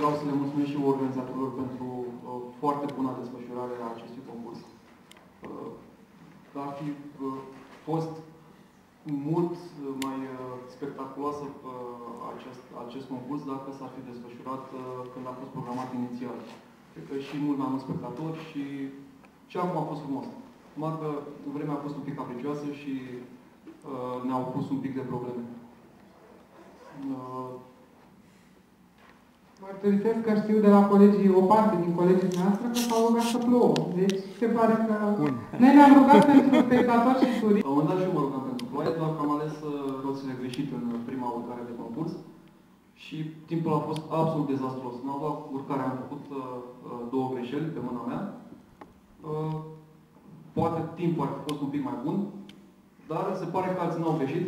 vreau să le mulțumesc și organizatorilor pentru foarte bună desfășurare a acestui concurs. Ar fi fost mult mai spectaculoasă acest concurs dacă s-ar fi desfășurat când a fost programat inițial. Cred că și mult mai mulți spectatori și acum a fost frumos. Numai că vremea a fost un pic capricioasă și ne-au pus un pic de probleme. Mărturisesc că știu de la colegii, o parte din colegii noastre, că s-au rugat să plouă. Deci se pare că noi ne-am rugat pentru spectatori și turiști. La un moment dat și eu mă rugam pentru ploaie, doar că am ales roțile greșite în prima urcare de concurs și timpul a fost absolut dezastruos. În a doua urcare am făcut două greșeli pe mâna mea. Poate timpul ar fi fost un pic mai bun, dar se pare că alții n-au greșit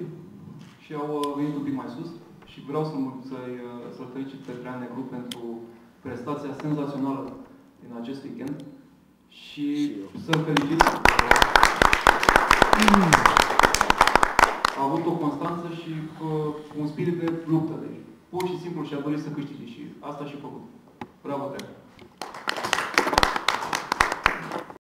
și au venit un pic mai sus. Și vreau să-l felicit pe Traian Negru pentru prestația senzațională din acest weekend și să-l felicit. A avut o constanță și un spirit de luptă. Deci, pur și simplu și-a dorit să câștige și asta și-a făcut. Bravo, Traian!